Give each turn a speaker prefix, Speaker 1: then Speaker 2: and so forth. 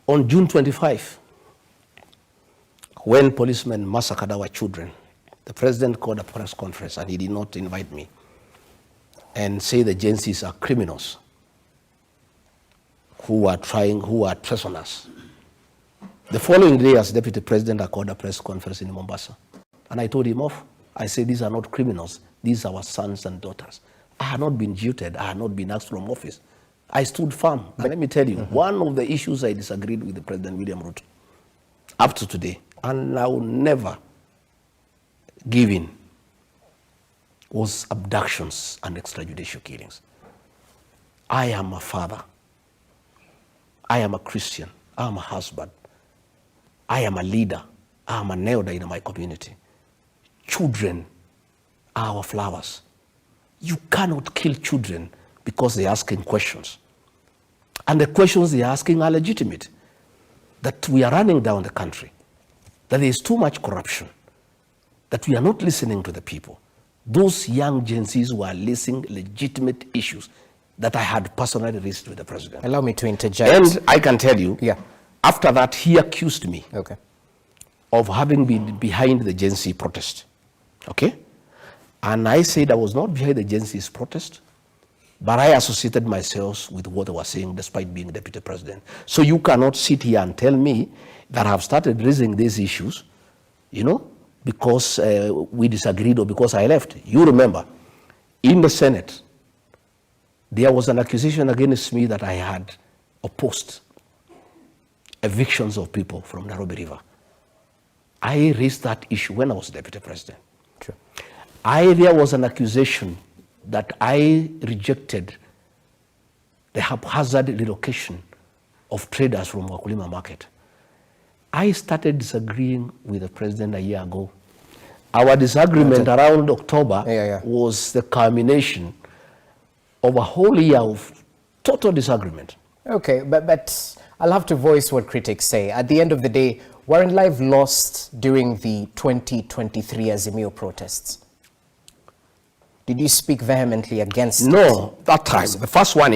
Speaker 1: On June 25, when policemen massacred our children, the president called a press conference and he did not invite me and say the Genzs are criminals who are treason us. The following day, as deputy president, I called a press conference in Mombasa. And I told him off. I said, these are not criminals. These are our sons and daughters. I had not been jilted. I had not been asked from office. I stood firm. But let me tell you, one of the issues I disagreed with the President William Ruto up to today, and I will never give in, was abductions and extrajudicial killings. I am a father. I am a Christian. I am a husband. I am a leader. I am an elder in my community. Children are our flowers. You cannot kill children because they're asking questions. And the questions they're asking are legitimate. That we are running down the country, that there is too much corruption, that we are not listening to the people. Those young Genzs were raising legitimate issues that I had personally raised with the president.
Speaker 2: Allow me to interject.
Speaker 1: And I can tell you, after that, he accused me of having been behind the Genzs protest. Okay? And I said I was not behind the Genzs protest, but I associated myself with what I was saying despite being deputy president. So you cannot sit here and tell me that I've started raising these issues, you know, because we disagreed or because I left. You remember, in the Senate, there was an accusation against me that I had opposed evictions of people from Nairobi River. I raised that issue when I was deputy president.
Speaker 2: Sure.
Speaker 1: There was an accusation that I rejected the haphazard relocation of traders from Wakulima market. I started disagreeing with the president a year ago. Our disagreement around October was the culmination of a whole year of total disagreement.
Speaker 2: Okay, but I'll have to voice what critics say. At the end of the day, weren't lives lost during the 2023 Azimio protests? Did you speak vehemently against it?
Speaker 1: No, that time. The first one